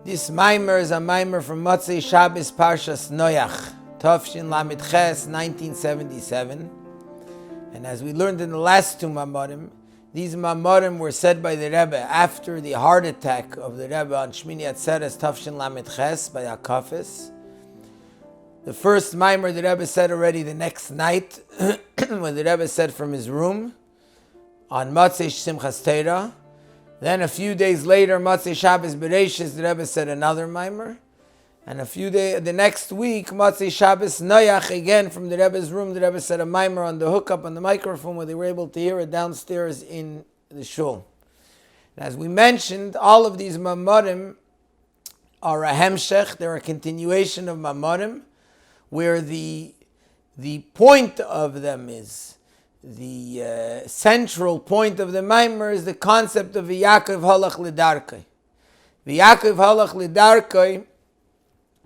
This mimer is a mimer from Motzei Shabbos Parshas Noach, Tafshin Lamed Ches, 1977. And as we learned in the last two Maamarim, these Maamarim were said by the Rebbe after the heart attack of the Rebbe on Shmini Atzeres Tafshin Lamed Ches by Yaakov. The first mimer the Rebbe said already the next night, when the Rebbe said from his room, on Motzei Simchas Torah. Then a few days later, Motzei Shabbos Bereishis, the Rebbe said another mimer. And the next week, Motzei Shabbos Noach, again from the Rebbe's room, the Rebbe said a mimer on the hookup on the microphone where they were able to hear it downstairs in the shul. And as we mentioned, all of these Maamarim are a hemshech, they're a continuation of Maamarim, where the point of them is, the central point of the mimer is the concept of Yaakov halach lidarkei. Yaakov halach lidarkei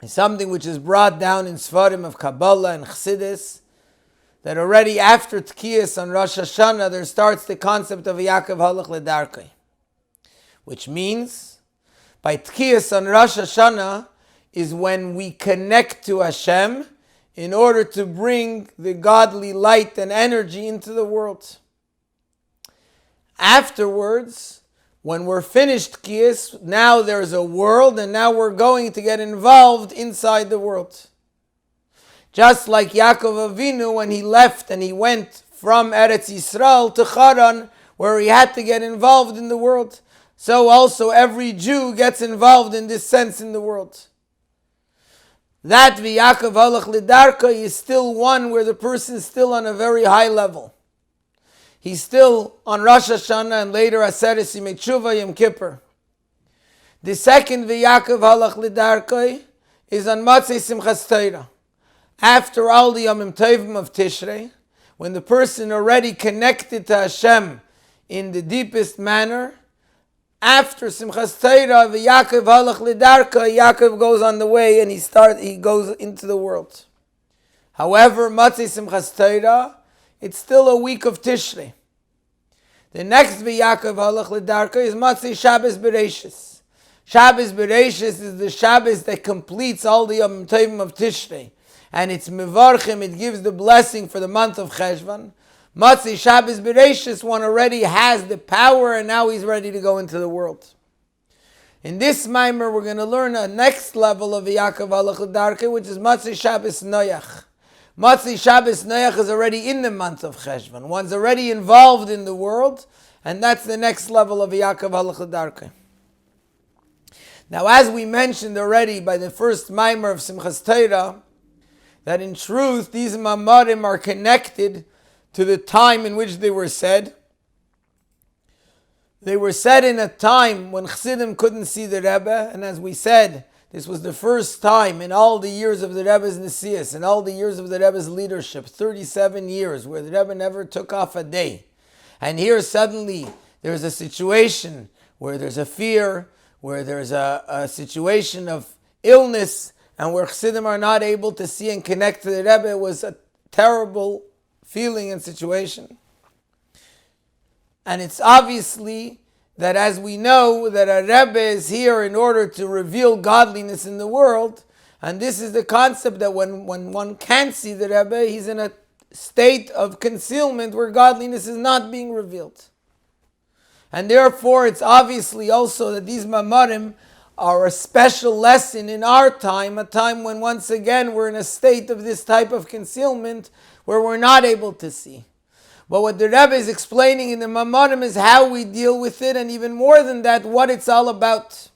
is something which is brought down in Sfarim of Kabbalah and Chassidus, that already after Tkiyas on Rosh Hashanah there starts the concept of Yaakov halach lidarkei, which means by Tkiyas on Rosh Hashanah is when we connect to Hashem in order to bring the godly light and energy into the world. Afterwards, when we're finished Tkiyas, now there's a world, and now we're going to get involved inside the world. Just like Yaakov Avinu, when he left and he went from Eretz Yisrael to Haran, where he had to get involved in the world, so also every Jew gets involved in this sense in the world. That Yaakov halach lidarkei is still one where the person is still on a very high level. He's still on Rosh Hashanah and later Aseres Yimei Teshuvah Yom Kippur. The second Yaakov halach lidarkei is on Motzei Simchas Torah. After all the Yomim Tovim of Tishrei, when the person already connected to Hashem in the deepest manner, after Simchas Torah, Yaakov halach lidarkei, Yaakov goes on the way and he goes into the world. However, Motzei Simchas Torah, it's still a week of Tishrei. The next Yaakov halach lidarkei is Motzei Shabbos Bereishis. Shabbos Bereishis is the Shabbos that completes all the Yom Tovim of Tishrei, and it's mevarchim, it gives the blessing for the month of Cheshvan. Motzei Shabbos Bereishis, one already has the power and now he's ready to go into the world. In this mimer, we're going to learn a next level of Yaakov halach lidarkei, which is Motzei Shabbos Noach. Motzei Shabbos Noach is already in the month of Cheshvan. One's already involved in the world, and that's the next level of Yaakov halach lidarkei. Now, as we mentioned already by the first mimer of Simchas Torah, that in truth these Maamarim are connected to the time in which they were said. They were said in a time when Chassidim couldn't see the Rebbe, and as we said, this was the first time in all the years of the Rebbe's Nesias, and all the years of the Rebbe's leadership, 37 years, where the Rebbe never took off a day. And here suddenly there's a situation where there's a fear, where there's a situation of illness, and where Chassidim are not able to see and connect to the Rebbe. It was a terrible feeling and situation. And it's obviously that, as we know, that a Rebbe is here in order to reveal godliness in the world, and this is the concept that when one can't see the Rebbe, he's in a state of concealment where godliness is not being revealed. And therefore it's obviously also that these Maamarim are a special lesson in our time, a time when once again we're in a state of this type of concealment where we're not able to see. But what the Rebbe is explaining in the Maamarim is how we deal with it, and even more than that, what it's all about.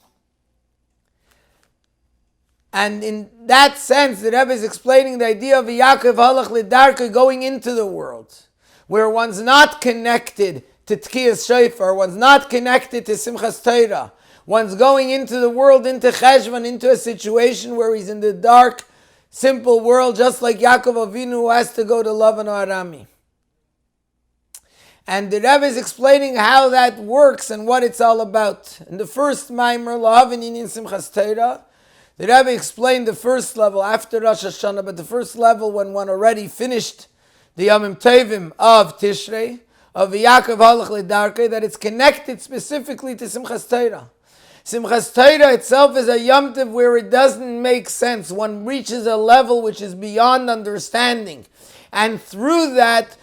And in that sense, the Rebbe is explaining the idea of Yaakov halach lidarkei, going into the world, where one's not connected to Tkiyas Shofar, one's not connected to Simchas Torah, one's going into the world, into Cheshvan, into a situation where he's in the dark, simple world, just like Yaakov Avinu, who has to go to Lavan Arami. And the Rebbe is explaining how that works and what it's all about. In the first mimer, Lahavin Yinin Simchas Torah, the Rebbe explained the first level after Rosh Hashanah, but the first level when one already finished the Yomim Tovim of Tishrei, of Yaakov halach lidarkei, that it's connected specifically to Simchas Torah. Simchas Torah itself is a Yom Tov where it doesn't make sense. One reaches a level which is beyond understanding. And through that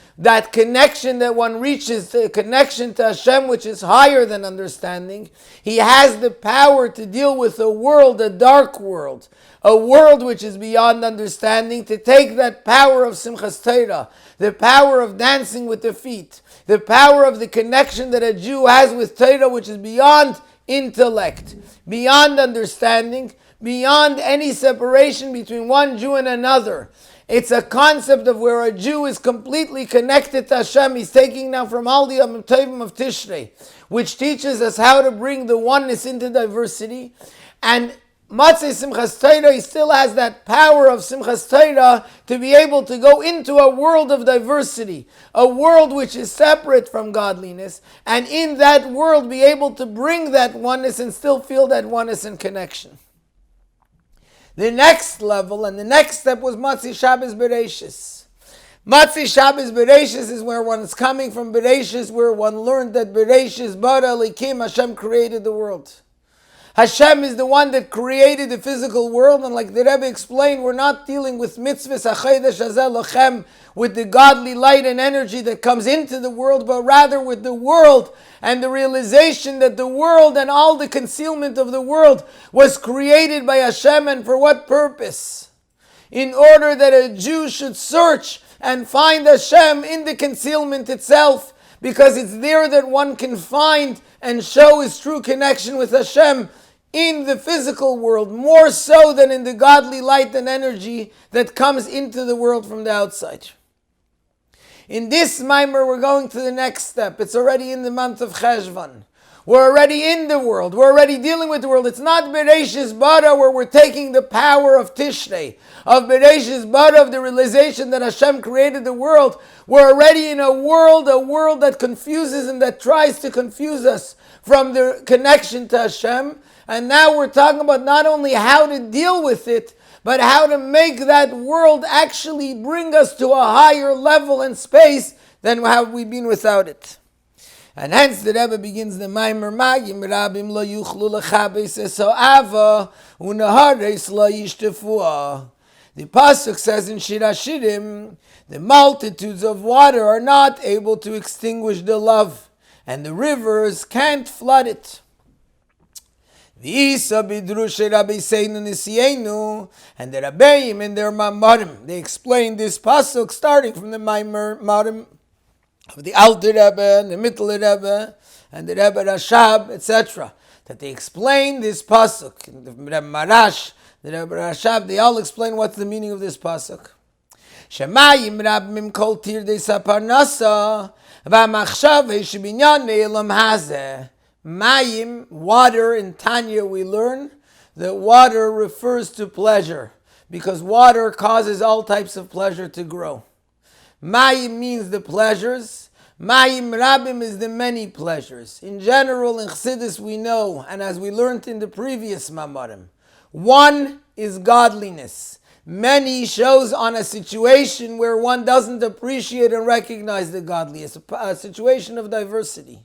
connection that one reaches, the connection to Hashem which is higher than understanding, he has the power to deal with a world, a dark world, a world which is beyond understanding, to take that power of Simchas Torah, the power of dancing with the feet, the power of the connection that a Jew has with Torah which is beyond intellect, beyond understanding, beyond any separation between one Jew and another. It's a concept of where a Jew is completely connected to Hashem. He's taking now from all the Yom Tovim of Tishrei, which teaches us how to bring the oneness into diversity. And Matzeh Simchas Torah, he still has that power of Simchas Torah to be able to go into a world of diversity, a world which is separate from godliness, and in that world be able to bring that oneness and still feel that oneness and connection. The next level and the next step was Matzeh Shabbos Bereishis. Matzeh Shabbos Bereishis is where one is coming from Bereishis, where one learned that Bereishis bara Elikim, Hashem created the world. Hashem is the one that created the physical world, and like the Rebbe explained, we're not dealing with mitzvahs hachodesh hazeh lochem, with the godly light and energy that comes into the world, but rather with the world and the realization that the world and all the concealment of the world was created by Hashem, and for what purpose? In order that a Jew should search and find Hashem in the concealment itself, because it's there that one can find and show his true connection with Hashem in the physical world, more so than in the godly light and energy that comes into the world from the outside. In this mimer, we're going to the next step. It's already in the month of Cheshvan. We're already in the world. We're already dealing with the world. It's not Bereishis Bara where we're taking the power of Tishrei, of Bereishis Bara, of the realization that Hashem created the world. We're already in a world that confuses and that tries to confuse us from the connection to Hashem. And now we're talking about not only how to deal with it, but how to make that world actually bring us to a higher level and space than how we've been without it. And hence the Rebbe begins the mimer Mayim Rabim lo yuchlu lechabes eso'ava unahares lo yishtefua. The pasuk says in Shir Hashirim, the multitudes of water are not able to extinguish the love, and the rivers can't flood it. V'isa bidrushe Rabbi Seinu Nisienu, and the Rabim in their Maamar, they explain this pasuk starting from the Maamar of the Alter Rebbe, and the Middle Rebbe, and the Rebbe Rashab, etc. That they explain this pasuk. The Rebbe Marash, the Rebbe Rashab, they all explain what's the meaning of this pasuk. Mayim Rabim kol tirdei saparnasa v'amachshav shebinyan ne'elam hazeh. Mayim, water, in Tanya we learn that water refers to pleasure, because water causes all types of pleasure to grow. Mayim means the pleasures. Mayim Rabim is the many pleasures. In general, in Chassidus we know, and as we learned in the previous Maamarim, one is godliness. Many shows on a situation where one doesn't appreciate and recognize the godliness, a situation of diversity.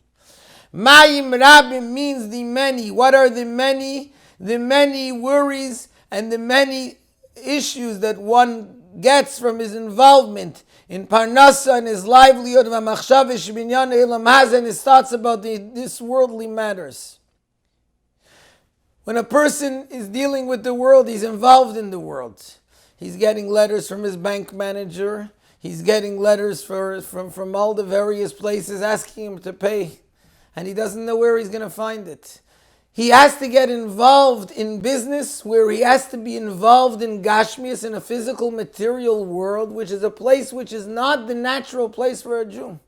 Mayim Rabim means the many. What are the many? The many worries and the many issues that one gets from his involvement in Parnasa and his livelihood, and his thoughts about this worldly matters. When a person is dealing with the world, he's involved in the world. He's getting letters from his bank manager. He's getting letters from all the various places asking him to pay. And he doesn't know where he's going to find it. He has to get involved in business where he has to be involved in Gashmias, in a physical material world, which is a place which is not the natural place for a Jew.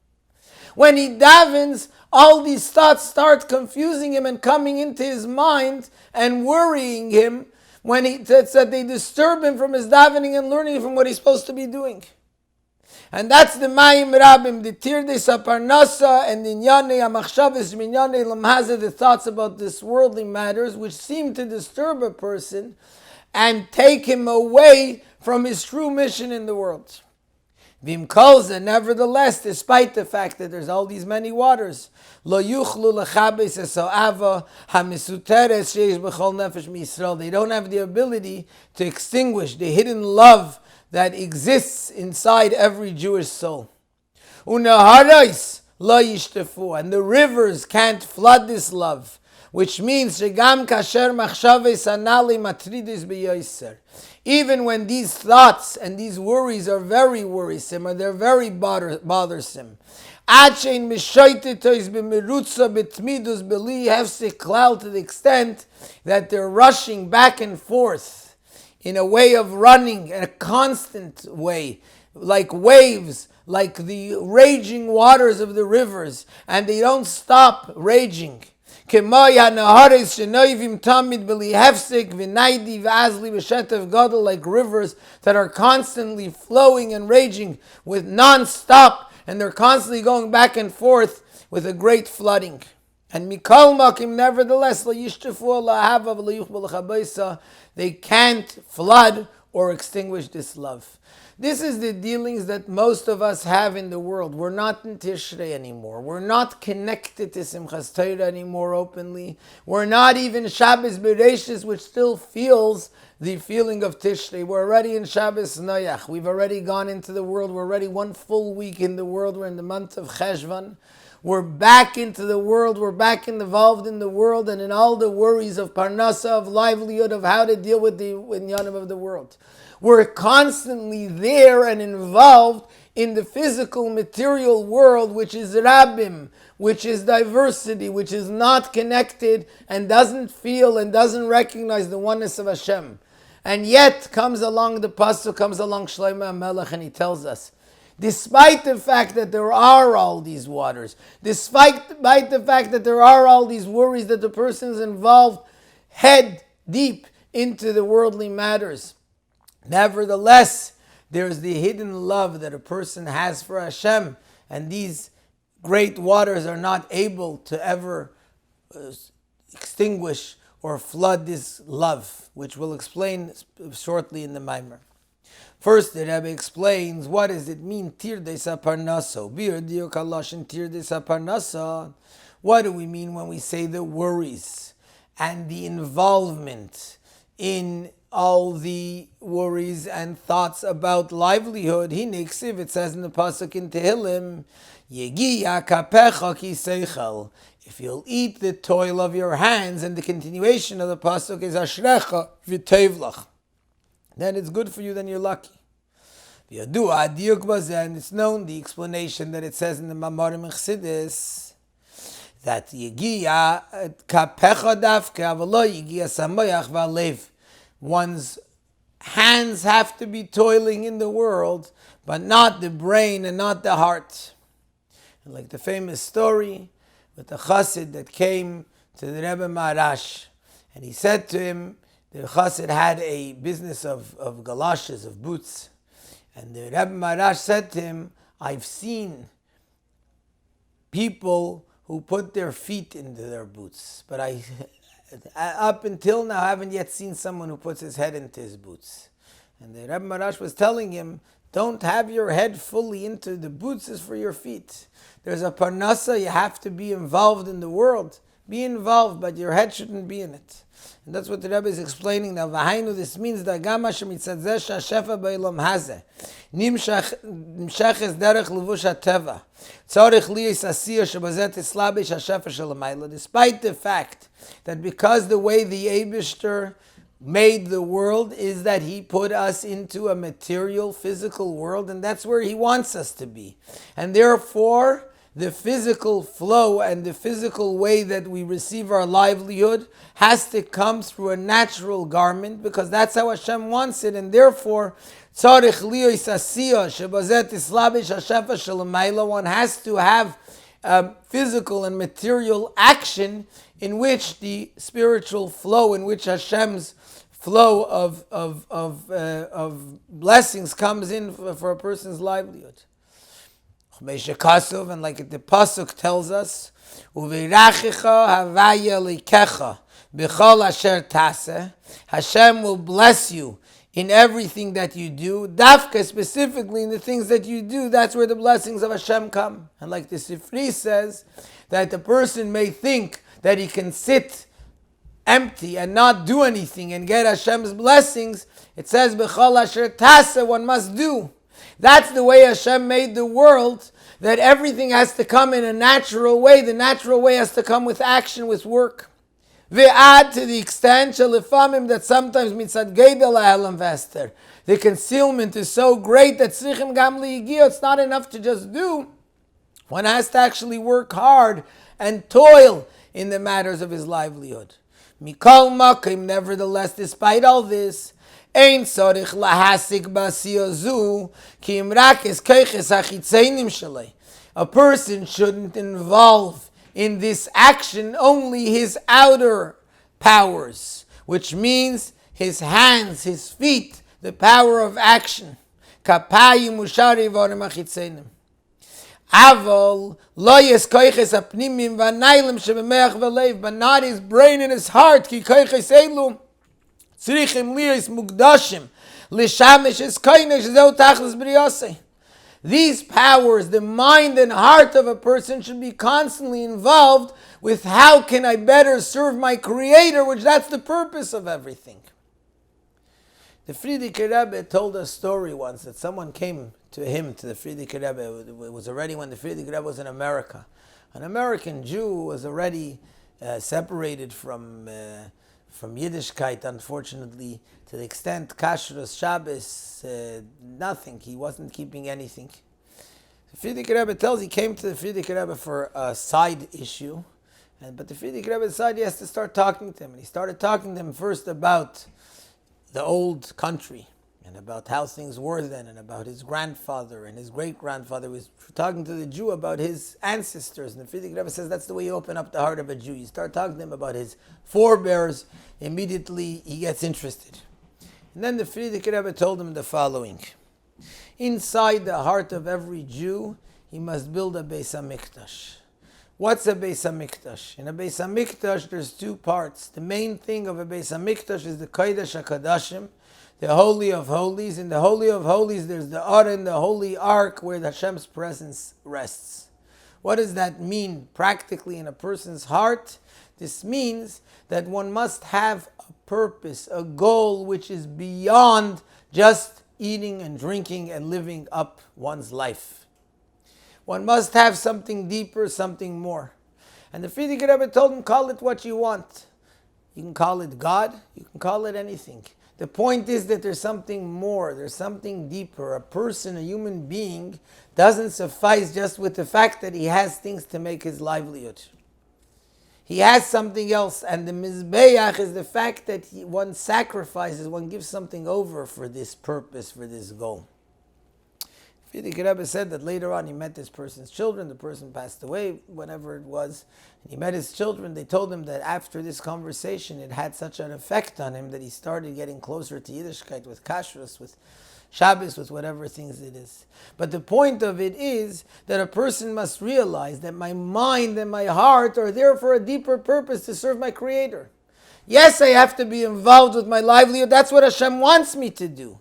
When he davens, all these thoughts start confusing him and coming into his mind and worrying him, when that they disturb him from his davening and learning from what he's supposed to be doing. And that's the Mayim Rabim, the Tirdei Saparnasa, and the Inyanei HaMachshavos Minyanei Lamhazeh, the thoughts about this worldly matters, which seem to disturb a person and take him away from his true mission in the world. Vim kolza, nevertheless, despite the fact that there's all these many waters, lo yuchlu lechabes eso'ava hamisuteres sheish b'chol nefesh miYisrael. They don't have the ability to extinguish the hidden love that exists inside every Jewish soul. Unaharais lo yishtefu, and the rivers can't flood this love, which means shegam kasher machshaves anali matridis b'yoser. Even when these thoughts and these worries are very worrisome, or they're very bothersome, to the extent that they're rushing back and forth in a way of running, in a constant way, like waves, like the raging waters of the rivers, and they don't stop raging. Like rivers that are constantly flowing and raging with non-stop, and they're constantly going back and forth with a great flooding. And mikol makim, nevertheless, they can't flood or extinguish this love. This is the dealings that most of us have in the world. We're not in Tishrei anymore. We're not connected to Simchas Torah anymore openly. We're not even Shabbos Bereishis, which still feels the feeling of Tishrei. We're already in Shabbos Noach. We've already gone into the world. We're already 1 full week in the world. We're in the month of Cheshvan. We're back into the world. We're back involved in the world and in all the worries of parnasa, of livelihood, of how to deal with the inyanim of the world. We're constantly there and involved in the physical, material world, which is Rabim, which is diversity, which is not connected and doesn't feel and doesn't recognize the oneness of Hashem. And yet comes along the pasuk, comes along Shlomo HaMelech, and he tells us, despite the fact that there are all these waters, despite the fact that there are all these worries that the person is involved head deep into the worldly matters, nevertheless, there's the hidden love that a person has for Hashem, and these great waters are not able to ever extinguish or flood this love, which we'll explain shortly in the mimer. First, the Rebbe explains, what does it mean, tirdes haparnaso? Bir diuk halashin tirdes haparnaso. What do we mean when we say the worries and the involvement in all the worries and thoughts about livelihood? Hiniksiv, it says in the pasuk in Tehillim, Yegiya kapecha ki seichel. If you'll eat the toil of your hands, and the continuation of the pasuk is Ashrecha v'tevlach, then it's good for you, then you're lucky. And it's known, the explanation that it says in the Maamar in Chassidus, that Yegiya kapecha dafka v'lo yegiya samoyach v'alev. One's hands have to be toiling in the world, but not the brain and not the heart. And like the famous story with the chassid that came to the Rebbe Maharash, and he said to him, the chassid had a business of galoshes, of boots, and the Rebbe Maharash said to him, I've seen people who put their feet into their boots, but up until now, I haven't yet seen someone who puts his head into his boots. And the Rebbe Maharash was telling him, don't have your head fully into the boots, is for your feet. There's a parnasa, you have to be involved in the world. Be involved, but your head shouldn't be in it. And that's what the Rebbe is explaining now. V'hainu, this means that gam Hashem mitzadzeh she'ashefa b'olam hazeh nimshaches derech levush hateva tzorich liyos asiyah shebazeh tislabish hashefa shelamayla. Despite the fact that because the way the Eibishter made the world is that he put us into a material, physical world, and that's where he wants us to be. And therefore, the physical flow and the physical way that we receive our livelihood has to come through a natural garment, because that's how Hashem wants it, and therefore one has to have physical and material action in which the spiritual flow, in which Hashem's flow of blessings comes in for a person's livelihood. And like the pasuk tells us, Hashem will bless you in everything that you do. Dafka, specifically in the things that you do, that's where the blessings of Hashem come. And like the Sifri says, that the person may think that he can sit empty and not do anything and get Hashem's blessings. It says, B'chol asher tasa, one must do. That's the way Hashem made the world, that everything has to come in a natural way. The natural way has to come with action, with work. Ve'ad, to the extent, shalifamim, that sometimes mitzad geidel ha'elam vester. The concealment is so great that tzrichim gam li'igio, it's not enough to just do. One has to actually work hard and toil in the matters of his livelihood. Mikol makim, nevertheless, despite all this, ein tzorich lahasik basiyozu ki imrak es keiches hachitzeinim shalei. A person shouldn't involve in this action only his outer powers, which means his hands, his feet, the power of action. Kapayim ushari v'orim hachitzeinim. Aval lo yes koiches apnimim v'nailim shebemeach v'leiv, but not his brain and his heart. Ki koiches elu tzrichim liyos mugdashim lishamesh es koinesh zeu tachlis briyosei. These powers, the mind and heart of a person, should be constantly involved with how can I better serve my Creator, which that's the purpose of everything. The Friedrich Rebbe told a story once that someone came to him, to the Friedrich Rebbe. It was already when the Friedrich Rebbe was in America. An American Jew was already separated from Yiddishkeit, unfortunately, to the extent Kashrus, Shabbos, nothing. He wasn't keeping anything. The Friedrich Rebbe tells he came to the Friedrich Rebbe for a side issue, but the Friedrich Rebbe decided he has to start talking to him. And he started talking to him first about the old country and about how things were then and about his grandfather and his great-grandfather. He was talking to the Jew about his ancestors. And the Friedrich Rebbe says that's the way you open up the heart of a Jew. You start talking to him about his forebears, immediately he gets interested. And then the Friedrich Rebbe told him the following. Inside the heart of every Jew, he must build a hamikdash. What's a hamikdash? In a hamikdash, there's two parts. The main thing of a hamikdash is the kodesh hakadashim, the Holy of Holies. In the Holy of Holies, there's the Aron, the Holy Ark, where the Hashem's presence rests. What does that mean practically in a person's heart? This means that one must have a purpose, a goal which is beyond just eating and drinking and living up one's life. One must have something deeper, something more. And the Friedrich Rebbe told him, call it what you want. You can call it God, you can call it anything. The point is that there's something more, there's something deeper. A person, a human being, doesn't suffice just with the fact that he has things to make his livelihood. He has something else, and the mizbeach is the fact that one sacrifices, one gives something over for this purpose, for this goal. Friedrich Rebbe said that later on he met this person's children. The person passed away, whatever it was. He met his children. They told him that after this conversation, it had such an effect on him that he started getting closer to Yiddishkeit, with kashrus, with Shabbos, with whatever things it is. But the point of it is that a person must realize that my mind and my heart are there for a deeper purpose, to serve my Creator. Yes, I have to be involved with my livelihood. That's what Hashem wants me to do.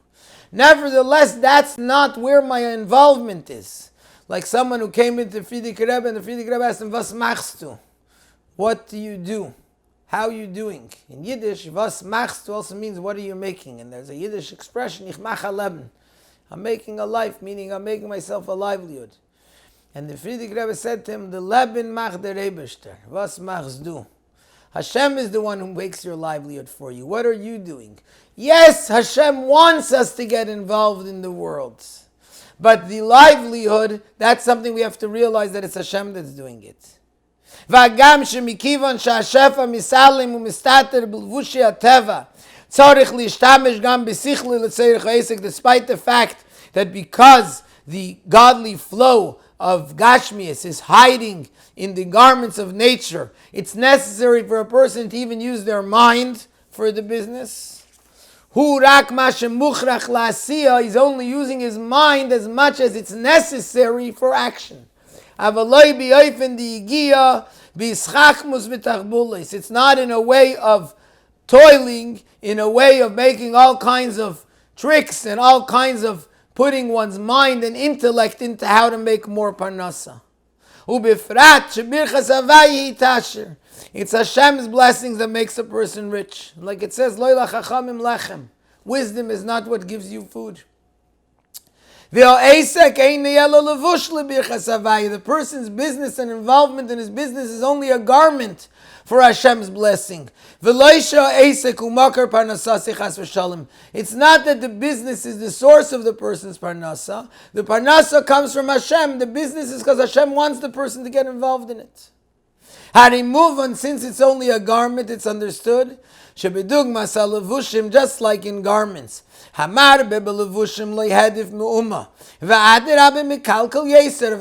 Nevertheless, that's not where my involvement is. Like someone who came into Friedrich Rebbe, and the Friedrich Rebbe asked him, "Was machst du?" What do you do? How are you doing? In Yiddish, "Was machst du" also means what are you making? And there's a Yiddish expression, "Ich mach a Leben." I'm making a life, meaning I'm making myself a livelihood. And the Friedrich Rebbe said to him, "The Leben macht der Rebester. Was machst du?" Hashem is the one who makes your livelihood for you. What are you doing? Yes, Hashem wants us to get involved in the world. But the livelihood, that's something we have to realize that it's Hashem that's doing it. V'agam shemikivan sha'ashefa misalim u'mistater b'lvushi ha'teva tzorich lishtamesh gam b'sichli l'tzorich ha'esek, despite the fact that because the godly flow of Gashmias is hiding in the garments of nature, it's necessary for a person to even use their mind for the business. Hu rak mashem muchrach la'asiya, he's only using his mind as much as it's necessary for action. Avaloi b'yoifen di'igia b'yischachmus v'tachbulis. It's not in a way of toiling, in a way of making all kinds of tricks and all kinds of putting one's mind and intellect into how to make more parnasa. It's Hashem's blessings that makes a person rich. Like it says, wisdom is not what gives you food. The person's business and involvement in his business is only a garment for Hashem's blessing. It's not that the business is the source of the person's parnasa. The parnasa comes from Hashem. The business is because Hashem wants the person to get involved in it. How do you move on? Since it's only a garment, it's understood. Just like in garments. If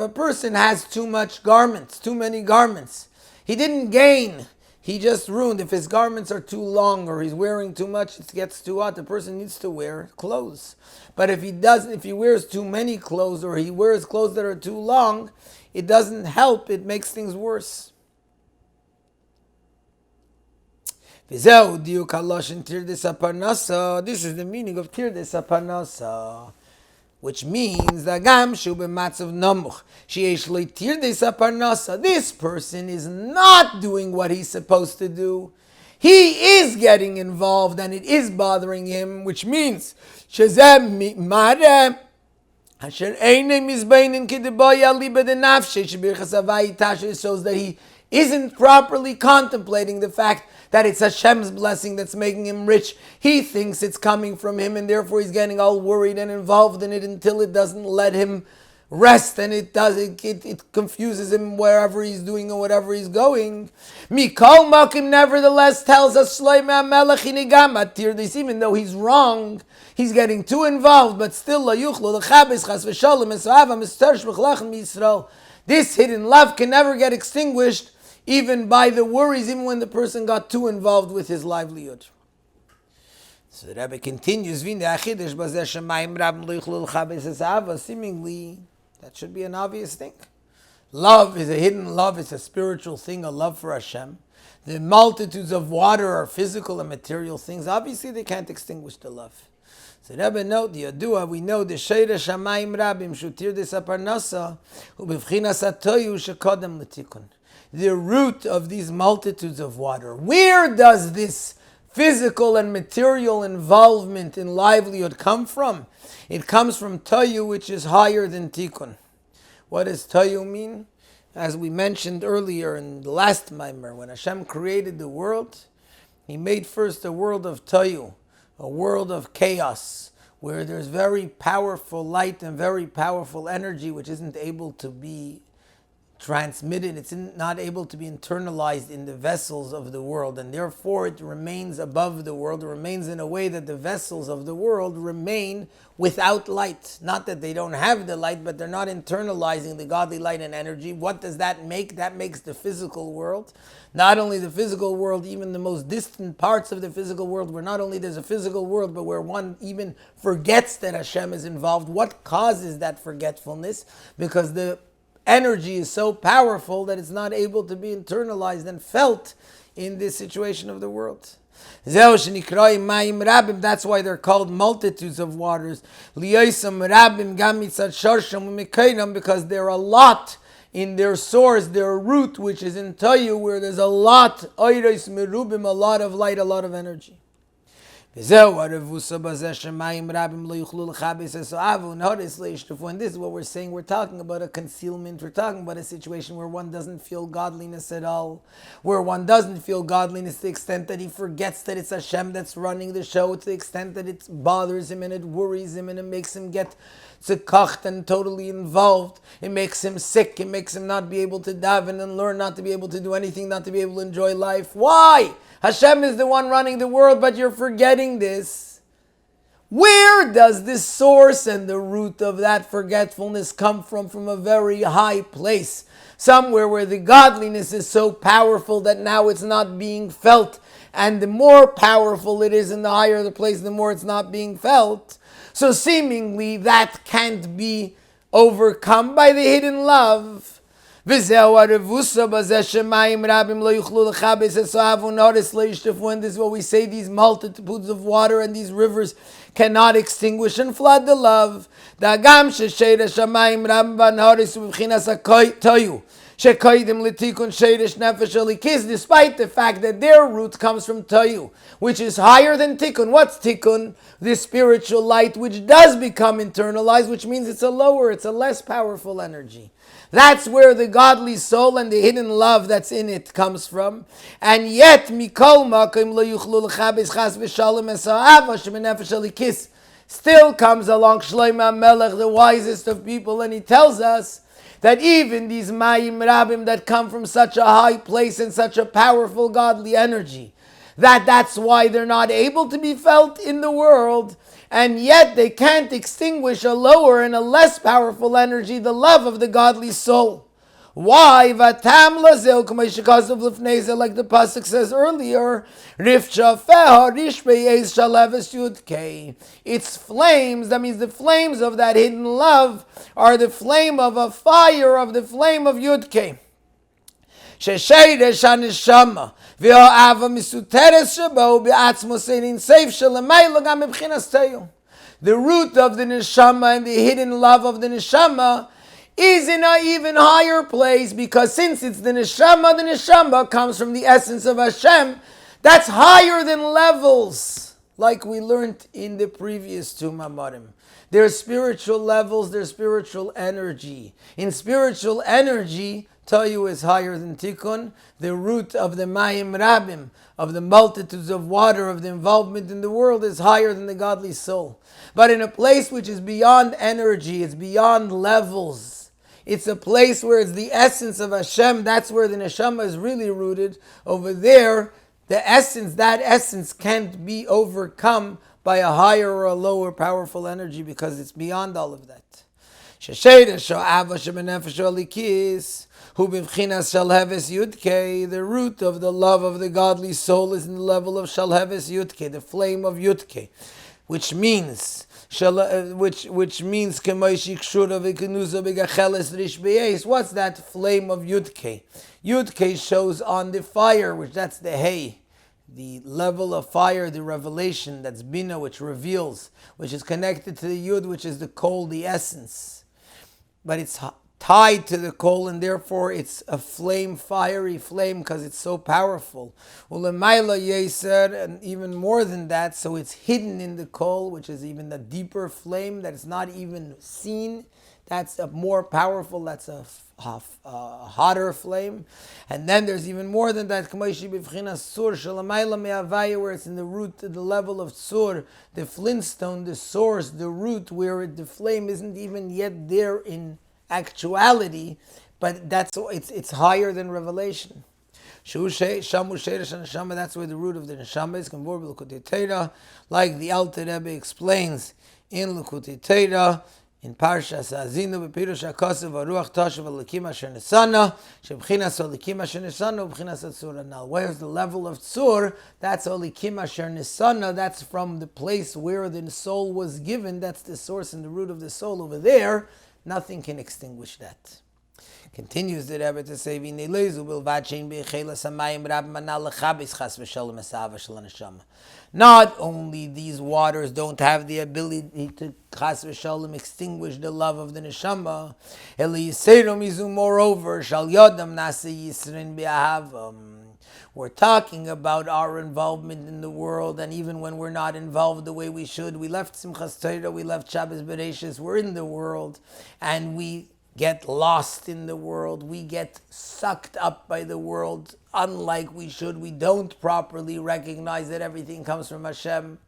a person has too much garments, too many garments, he didn't gain, he just ruined. If his garments are too long or he's wearing too much, it gets too hot. The person needs to wear clothes. But if he wears too many clothes or he wears clothes that are too long, it doesn't help, it makes things worse. This is the meaning of tirdes haparnasa, which means this person is not doing what he's supposed to do. He is getting involved and it is bothering him, which means it shows that he isn't properly contemplating the fact that it's Hashem's blessing that's making him rich. He thinks it's coming from him and therefore he's getting all worried and involved in it until it doesn't let him rest, and it confuses him wherever he's doing or whatever he's going. Mikol Makim nevertheless tells us, even though he's wrong, he's getting too involved, but still this hidden love can never get extinguished even by the worries, even when the person got too involved with his livelihood. So the Rebbe continues, seemingly that should be an obvious thing. Love is a hidden love, it's a spiritual thing, a love for Hashem. The multitudes of water are physical and material things. Obviously they can't extinguish the love. So Rebbe note, the Yadua, we know the Sheira Shamayim Rabim Shutir de Saparnasa Ubivchinas Atoyu Shekodem L'tikun. The root of these multitudes of water. Where does this physical and material involvement in livelihood come from? It comes from Toyu, which is higher than Tikkun. What does Toyu mean? As we mentioned earlier in the last mimer, when Hashem created the world, He made first a world of Toyu, a world of chaos, where there's very powerful light and very powerful energy which isn't able to be transmitted, it's not able to be internalized in the vessels of the world, and therefore it remains above the world. It remains in a way that the vessels of the world remain without light. Not that they don't have the light, but they're not internalizing the godly light and energy. What does that make? That makes the physical world. Not only the physical world, even the most distant parts of the physical world, where not only there's a physical world, but where one even forgets that Hashem is involved. What causes that forgetfulness? Because the energy is so powerful that it's not able to be internalized and felt in this situation of the world. That's why they're called multitudes of waters. Because they're a lot in their source, their root, which is in Toyu, where there's a lot of light, a lot of energy. And this is what we're saying. We're talking about a concealment. We're talking about a situation where one doesn't feel godliness at all. Where one doesn't feel godliness to the extent that he forgets that it's Hashem that's running the show, to the extent that it bothers him and it worries him and it makes him get tzekacht and totally involved. It makes him sick. It makes him not be able to daven and learn, not to be able to do anything, not to be able to enjoy life. Why? Hashem is the one running the world, but you're forgetting this. Where does this source and the root of that forgetfulness come from? From a very high place. Somewhere where the godliness is so powerful that now it's not being felt. And the more powerful it is and the higher the place, the more it's not being felt. So seemingly that can't be overcome by the hidden love. And this is what we say, these multitudes of water and these rivers cannot extinguish and flood the love. Despite the fact that their root comes from Toyu, which is higher than Tikkun. What's Tikkun? The spiritual light which does become internalized, which means it's a less powerful energy. That's where the godly soul and the hidden love that's in it comes from. And yet, Mikol Makim lo yuchlu l'chabes chas v'shalom esa'ava shemenefesh alikis still comes along Shlomo Melech, the wisest of people, and he tells us that even these Mayim Rabim that come from such a high place and such a powerful godly energy, that's why they're not able to be felt in the world, and yet they can't extinguish a lower and a less powerful energy, the love of the godly soul. Why? Vatam lazel k'mayshikaz of lifneza, like the pasuk says earlier. Rifchafeha rishbeyez shalaves yudkei. Its flames, that means the flames of that hidden love, are the flame of a fire of the flame of Yudkei. Shesheiresh haneshama v'ha'ava misuteres shabo be'atzmos ein seif shalamayla gam mebchinas teyu. The root of the neshama and the hidden love of the neshama is in an even higher place, because since it's the neshama comes from the essence of Hashem, that's higher than levels, like we learned in the previous two Maamarim. There's spiritual levels, there's spiritual energy. In spiritual energy, Toyu is higher than Tikkun. The root of the Mayim Rabim, of the multitudes of water, of the involvement in the world, is higher than the godly soul. But in a place which is beyond energy, it's beyond levels, it's a place where it's the essence of Hashem, that's where the neshama is really rooted. Over there, that essence can't be overcome by a higher or a lower powerful energy, because it's beyond all of that. The root of the love of the godly soul is in the level of Shalheves Yudke, the flame of Yudke, which means what's that flame of Yudke? Yudke shows on the fire, which that's the hay, the level of fire, the revelation, that's Bina, which reveals, which is connected to the Yud, which is the coal, the essence. But it's tied to the coal, and therefore it's a flame, fiery flame, because it's so powerful. Ulemaila Yeser, and even more than that, so it's hidden in the coal, which is even a deeper flame that is not even seen. That's a more powerful, that's a hotter flame. And then there's even more than that, where it's in the root, the level of Tzur, the flintstone, the source, the root, where the flame isn't even yet there in actuality, but it's higher than revelation. That's where the root of the neshama is. Like the Alter Rebbe explains in Likutei Torah, in Parshas Azinu, bepirush hakasav haruach tashav alikim asher nesana, shebchinas alikim asher nesana, ubchinas atzur anal. Where's the level of tzur? That's alikim asher nesana. That's from the place where the soul was given. That's the source and the root of the soul over there. Nothing can extinguish that. Continues the Rebbe to say, not only these waters don't have the ability to chas v'shalom extinguish the love of the neshama, moreover, we're talking about our involvement in the world, and even when we're not involved the way we should, we left Simchas Torah, we left Shabbos Bereishis, we're in the world, and we get lost in the world, we get sucked up by the world, unlike we should. We don't properly recognize that everything comes from Hashem.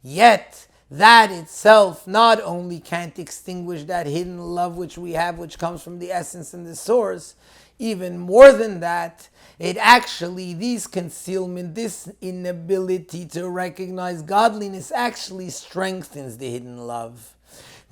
Yet, that itself not only can't extinguish that hidden love which we have, which comes from the essence and the source, even more than that, it actually, this concealment, this inability to recognize godliness actually strengthens the hidden love.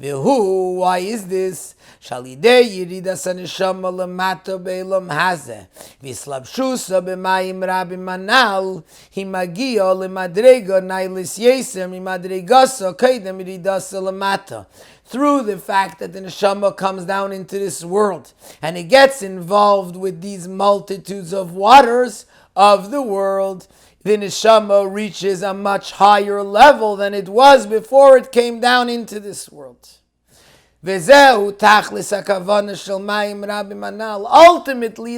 V'hu, why is this? Shalidei yiridas haneshama lemata be'elam hazeh v'slabshusa b'mayim Rabim manal himagia lemadrega nailis yeser mimadregasa kaidem yiridasa lemata. Through the fact that the neshama comes down into this world and it gets involved with these multitudes of waters of the world, the neshama reaches a much higher level than it was before it came down into this world. Ultimately,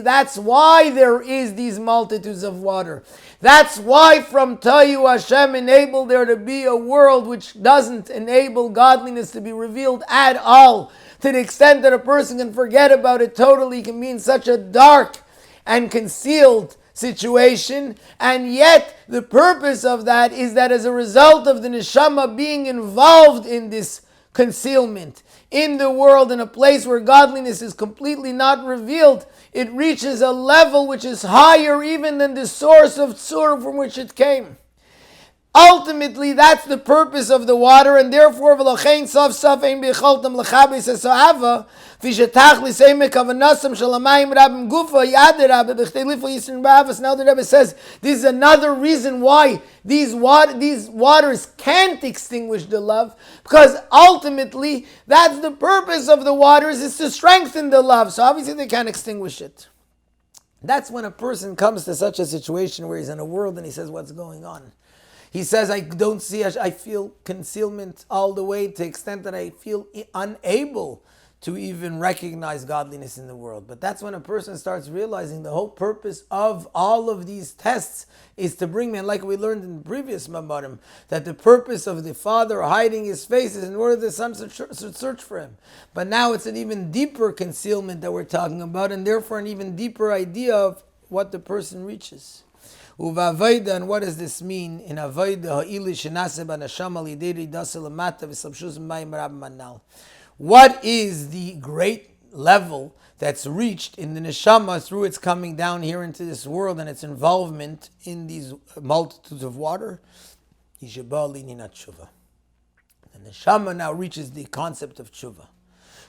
that's why there is these multitudes of water. That's why from Tayu Hashem enabled there to be a world which doesn't enable godliness to be revealed at all, to the extent that a person can forget about it totally, can be in such a dark and concealed situation, and yet the purpose of that is that as a result of the neshama being involved in this concealment, in the world, in a place where godliness is completely not revealed, it reaches a level which is higher even than the source of tzur from which it came. Ultimately, that's the purpose of the water, and therefore, v'lochein sof sof ein b'yicholtam l'chabes esohava v'shetach l'seimek havanasam shalamayim rabim gufa yad rabbi b'chtei lifo yisrin b'avas. Now the Rebbe says this is another reason why these waters can't extinguish the love, because ultimately that's the purpose of the waters, is to strengthen the love. So obviously they can't extinguish it. That's when a person comes to such a situation where he's in a world and he says, what's going on? He says, I don't see, I feel concealment all the way to the extent that I feel unable to even recognize godliness in the world. But that's when a person starts realizing the whole purpose of all of these tests is to bring men, like we learned in the previous Maamarim, that the purpose of the father hiding his face is in order the son should search for him. But now it's an even deeper concealment that we're talking about, and therefore an even deeper idea of what the person reaches. Uvavoida, and what does this mean? In avoida ha'ili shenase b'nashama lidei dasa lamata v'slabshus mayim Rabim manal. What is the great level that's reached in the neshama through its coming down here into this world and its involvement in these multitudes of water? Yishebali nina teshuvah. The neshama now reaches the concept of teshuvah.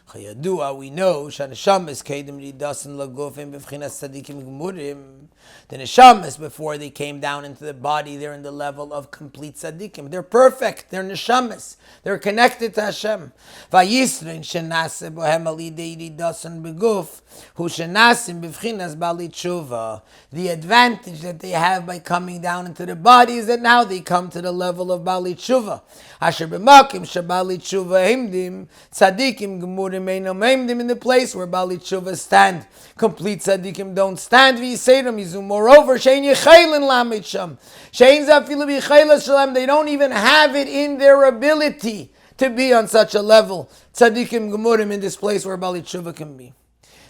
Chayadua, we know, Shanashamas Kedem Ridasan Lagofim Bevchinas Tzadikim Gmurim. The Neshamas, before they came down into the body, they're in the level of complete tzadikim. They're perfect. They're Neshamas. They're connected to Hashem. Vayisrin Shenase Bohem Alidei Ridasan Beguf, Hu Shenasim Bevchinas Ballei teshuvah. The advantage that they have by coming down into the body is that now they come to the level of ballei teshuvah. Asher b'makim sheballei teshuvah himdim tzadikim Gmurim in the place where ballei teshuvah stand. Complete tzaddikim don't stand. Moreover, shein yechaylin lamed sham. Shein zafilu b'chaylas shalem. They don't even have it in their ability to be on such a level. Tzaddikim gemurim in this place where ballei teshuvah can be.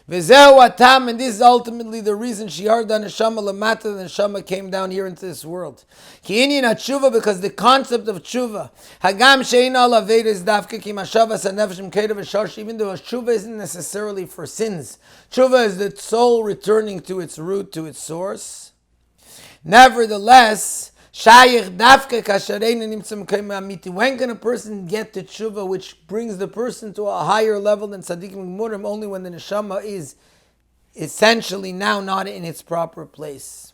V'zeu atam, and this is ultimately the reason shiarda neshama lamata, the neshama came down here into this world. Ki inyan teshuvah, because the concept of teshuvah, hagam shein al avedas davke ki mashavas hanefesh mkedav v'sharsh, even though teshuvah isn't necessarily for sins. Teshuvah is the soul returning to its root, to its source. Nevertheless, when can a person get to teshuvah, which brings the person to a higher level than tzaddikim gemurim? Only when the neshama is essentially now not in its proper place.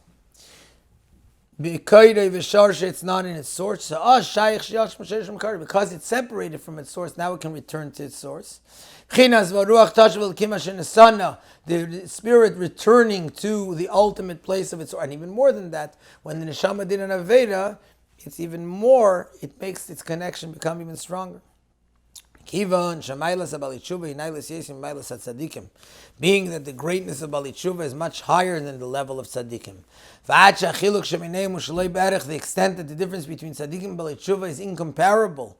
It's not in its source. Because it's separated from its source, now it can return to its source. The spirit returning to the ultimate place of its source. And even more than that, when the neshama did an aveda, it's even more, it makes its connection become even stronger. Being that the greatness of ballei teshuvah is much higher than the level of tzaddikim. The extent that the difference between tzaddikim and ballei teshuvah is incomparable.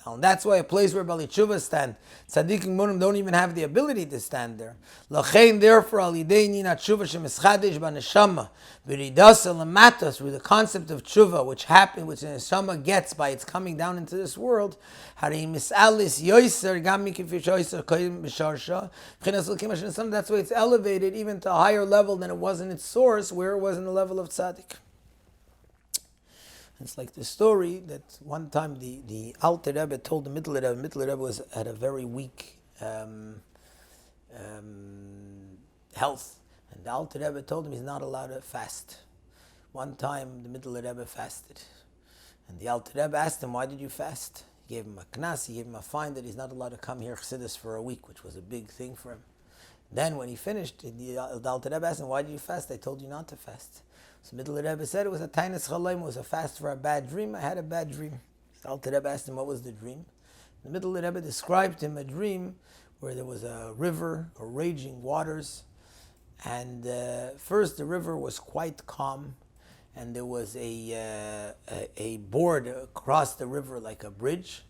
And that's why a place where ballei teshuvah stand, tzaddikim murim don't even have the ability to stand there. Therefore, through the concept of teshuvah, which the neshama gets by its coming down into this world, that's why it's elevated even to a higher level than it was in its source, where it was in the level of tzaddik. It's like the story that one time the Alter Rebbe told the Middle Rebbe. Middle Rebbe had a very weak health, and the Alter Rebbe told him he's not allowed to fast. One time the Middle Rebbe fasted, and the Alter Rebbe asked him, "Why did you fast?" He gave him a knas, he gave him a fine that he's not allowed to come here chassidus for a week, which was a big thing for him. Then when he finished, the Alter Rebbe asked him, "Why did you fast?" "I told you not to fast." So Middle Rebbe said it was a tainas chalaim, it was a fast for a bad dream. I had a bad dream. The Alter Rebbe asked him what was the dream. The Middle Rebbe described to him a dream where there was a river, or raging waters, and first the river was quite calm, and there was a board across the river like a bridge.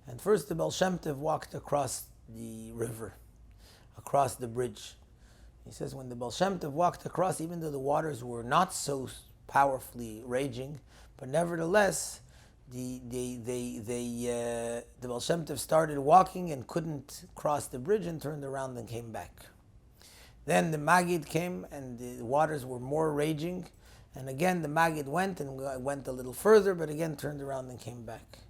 And first the Baal Shem Tov walked across the river, across the bridge. He says when the Baal Shem Tov walked across, even though the waters were not so powerfully raging, but nevertheless, the Baal Shem Tov started walking and couldn't cross the bridge and turned around and came back. Then the Maggid came and the waters were more raging, and again the Maggid went and went a little further, but again turned around and came back.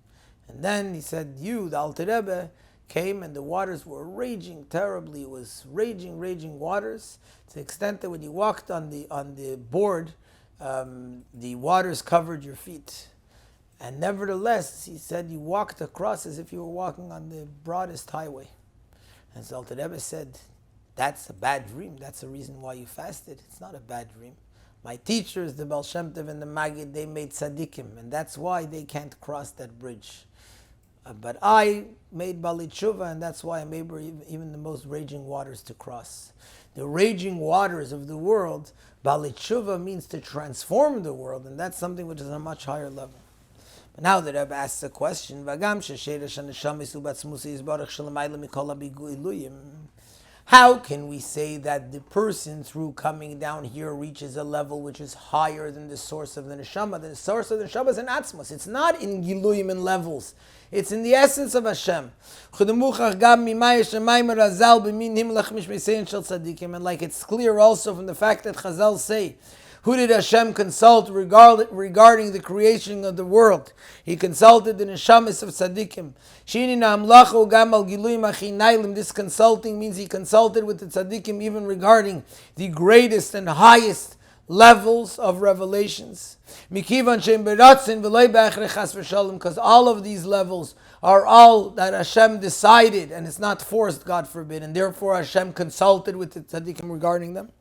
And then he said, you, the Alter Rebbe, came and the waters were raging terribly. It was raging waters, to the extent that when you walked on the board, the waters covered your feet. And nevertheless, he said, you walked across as if you were walking on the broadest highway. And so Alter Rebbe said, that's a bad dream. That's the reason why you fasted. It's not a bad dream. My teachers, the Baal Shem Tov and the Maggid, they made tzaddikim, and that's why they can't cross that bridge. But I made ballei teshuvah, and that's why I'm able even the most raging waters to cross. The raging waters of the world, ballei teshuvah means to transform the world, and that's something which is on a much higher level. But now the Rebbe asks a question. How can we say that the person through coming down here reaches a level which is higher than the source of the neshama? The source of the neshama is in atzmos. It's not in giluyim and levels. It's in the essence of Hashem. And like it's clear also from the fact that Chazal say, who did Hashem consult regarding the creation of the world? He consulted the neshamas of tzaddikim. This consulting means he consulted with the tzaddikim even regarding the greatest and highest levels of revelations. Because all of these levels are all that Hashem decided, and it's not forced, God forbid, and therefore Hashem consulted with the tzaddikim regarding them.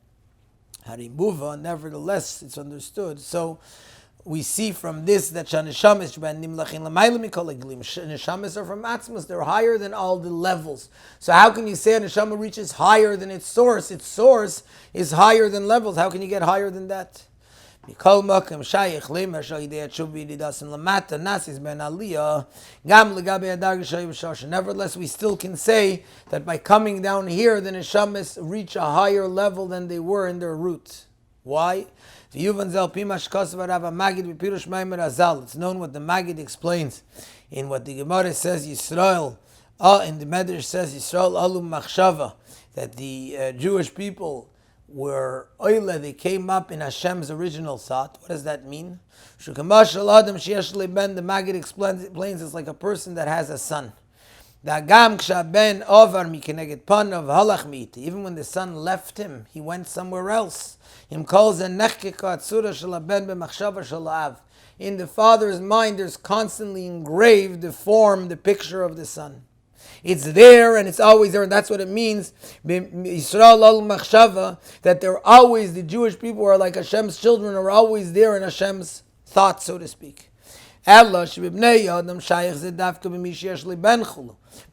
Harimuva, nevertheless, it's understood. So we see from this that neshamas are from atzmos. They're higher than all the levels. So how can you say a neshama reaches higher than its source? Its source is higher than levels. How can you get higher than that? Nevertheless, we still can say that by coming down here, the neshamas reach a higher level than they were in their root. Why? It's known what the Maggid explains in what the Gemara says, Yisrael, in the Medrash says, Yisrael alum machshava, that the Jewish people were oile, they came up in Hashem's original thought. What does that mean? The Maggid explains it's like a person that has a son. Even when the son left him, he went somewhere else. In the father's mind, there's constantly engraved the form, the picture of the son. It's there and it's always there, and that's what it means. That they're always, the Jewish people are like Hashem's children, are always there in Hashem's thoughts, so to speak. But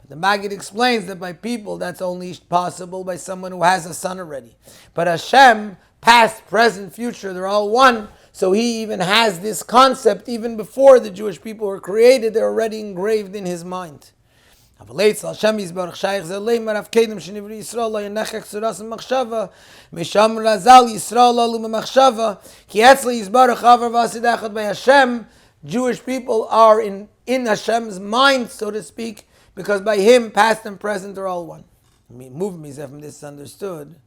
the Maggid explains that by people, that's only possible by someone who has a son already. But Hashem, past, present, future, they're all one. So he even has this concept, even before the Jewish people were created, they're already engraved in his mind. Because all of these Jewish people are in Hashem's mind, so to speak, because by Him, past and present are all one. Move me from this understood.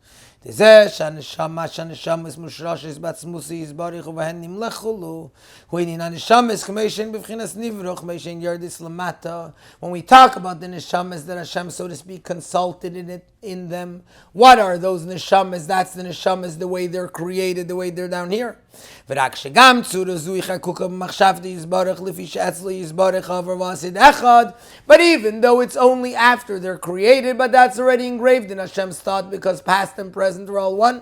Dezeh shaneshama is mushrashes batzmusi yizbarich uvahen nimlechulu. Huinin haneshamas k'meishen b'vchinas nivruch meishen yerdis lamata. When we talk about the neshamas that Hashem, so to speak, consulted in them, what are those neshamas? That's the neshamas, the way they're created, the way they're down here. V'rak shegam tzura zu yichakuka b'machshavti yizbarich lifi she'etzli yizbarich haver vasid echad. But even though it's only after they're created, but that's already engraved in Hashem's thought, because past and present are all one.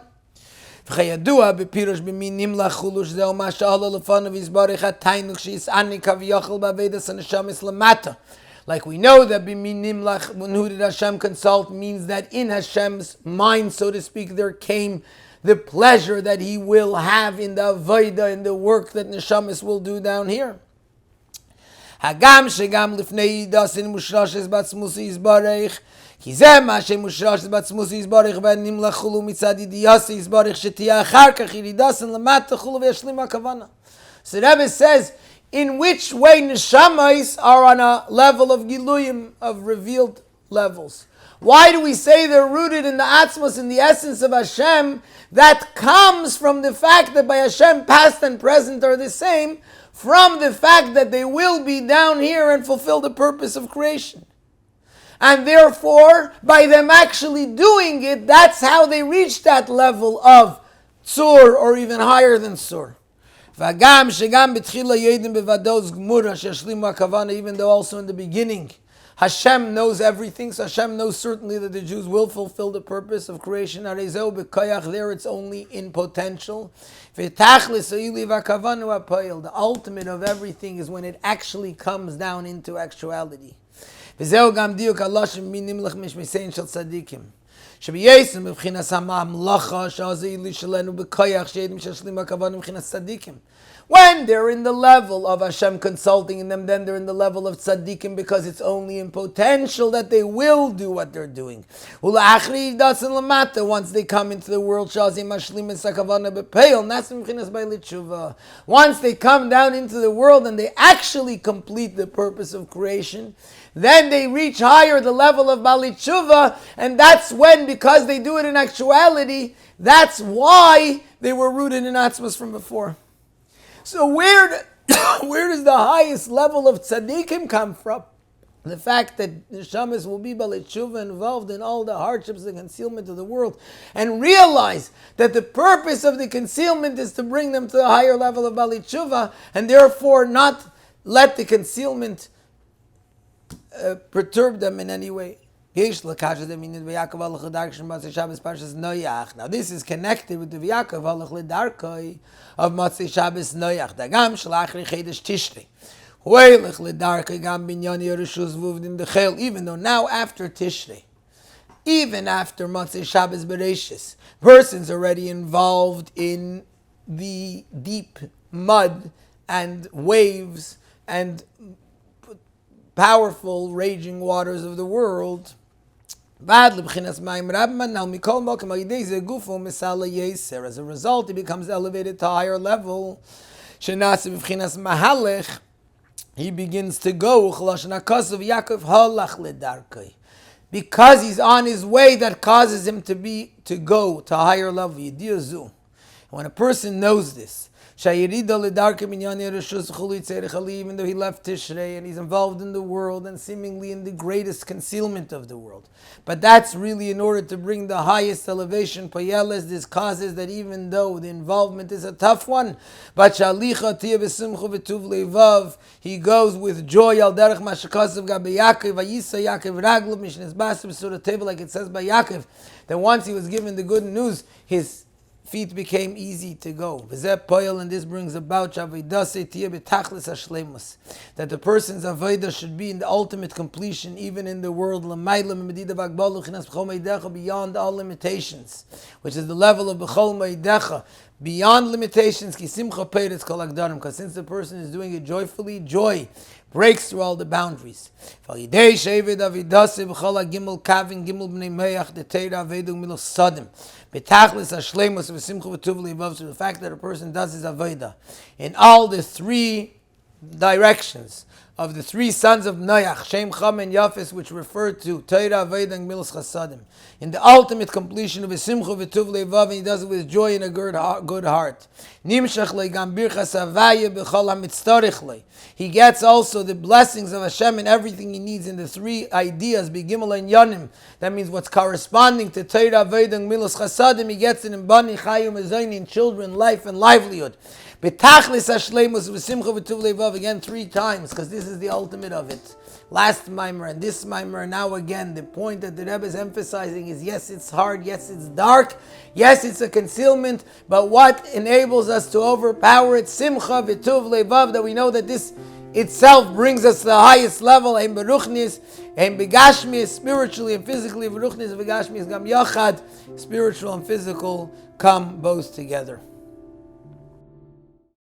V'chayadua b'pirush b'minim lachulush zeo ma she'ala lefanav yizbarich ha'tainuk she'yis'ani kaviyachal b'avedas ha'neshamis lamata. Like we know that b'minim lach, when who did Hashem consult, means that in Hashem's mind, so to speak, there came the pleasure that He will have in the avodah, in the work that neshamis will do down here. Hagam shegam lifnei dasin mushrashes batzmusi yizbarich. כי זה מה שמושרש בעצמוס יסבורך ונמלך חולו מצד ידיעס יסבורך שתהיה אחר כך ירידסן למטה חולו וישלים הכוונה. So the Rebbe says, in which way neshamas are on a level of giluyim, of revealed levels. Why do we say they're rooted in the atzmos, in the essence of Hashem? That comes from the fact that by Hashem past and present are the same, from the fact that they will be down here and fulfill the purpose of creation. And therefore, by them actually doing it, that's how they reach that level of tzur, or even higher than tzur. Even though also in the beginning, Hashem knows everything, so Hashem knows certainly that the Jews will fulfill the purpose of creation. There it's only in potential. The ultimate of everything is when it actually comes down into actuality. וזהו גם דיוק הלושן מנמלך משמיסיין של צדיקים. שבייסם מבחינת הממלכה שעזה אילי שלנו בכוח שידים ששלים הכוון מבחינת צדיקים. When they're in the level of Hashem consulting in them, then they're in the level of tzaddikim, because it's only in potential that they will do what they're doing. Once they come into the world, once they come down into the world and they actually complete the purpose of creation, then they reach higher, the level of ballei teshuvah, and that's when, because they do it in actuality, that's why they were rooted in atzmos from before. So where does the highest level of tzaddikim come from? The fact that the neshamas will be ballei teshuvah, involved in all the hardships and concealment of the world, and realize that the purpose of the concealment is to bring them to the higher level of ballei teshuvah, and therefore not let the concealment perturb them in any way. Now this is connected with the Yaakov halach ledarkoi of Matzei Shabbos Noach. Dagam shalachri chedesh Tishrei. Huelech ledarkoi gam binyan Yerushus vuvdim dechel. Even though now after Tishrei, even after Matzei Shabbos Bereshis, persons already involved in the deep mud and waves and powerful raging waters of the world. As a result, he becomes elevated to a higher level. He begins to go. Because he's on his way, that causes him to go to a higher level. When a person knows this, even though he left Tishrei and he's involved in the world and seemingly in the greatest concealment of the world, but that's really in order to bring the highest elevation. Payeles, this causes that even though the involvement is a tough one, but he goes with joy. Like it says by Yaakov, that once he was given the good news, his feet became easy to go. And this brings about that the person's avodah should be in the ultimate completion, even in the world beyond all limitations, which is the level of b'chol meidecha, beyond limitations. Because since the person is doing it joyfully, joy breaks through all the boundaries. So the fact that a person does his avodah in all the three directions of the three sons of Noach, Shem, Cham, and Yafes, which refer to Torah, Avodah, and Milas Chasadim. In the ultimate completion of his Simcha v'Tuv Levav, and he does it with joy and a good heart. Nimshach le'gam birchas havaya b'chol hamitztarich le. He gets also the blessings of Hashem and everything he needs in the three ideas, Begimel and Yanim. That means what's corresponding to Torah, Avodah, and Milas Chasadim, he gets it in Bani, Chayim, Azayni, in children, life, and livelihood. Betachlis hashleimus v'simcha v'tuv levav, again 3 times, because this is the ultimate of it. Last mimer and this mimer, now again, the point that the Rebbe is emphasizing is, yes, it's hard, yes, it's dark, yes, it's a concealment, but what enables us to overpower it, simcha v'tuv levav, that we know that this itself brings us to the highest level, ein beruchnis, ein begashmis, spiritually and physically, beruchnis and begashmis, gam yachad, spiritual and physical come both together.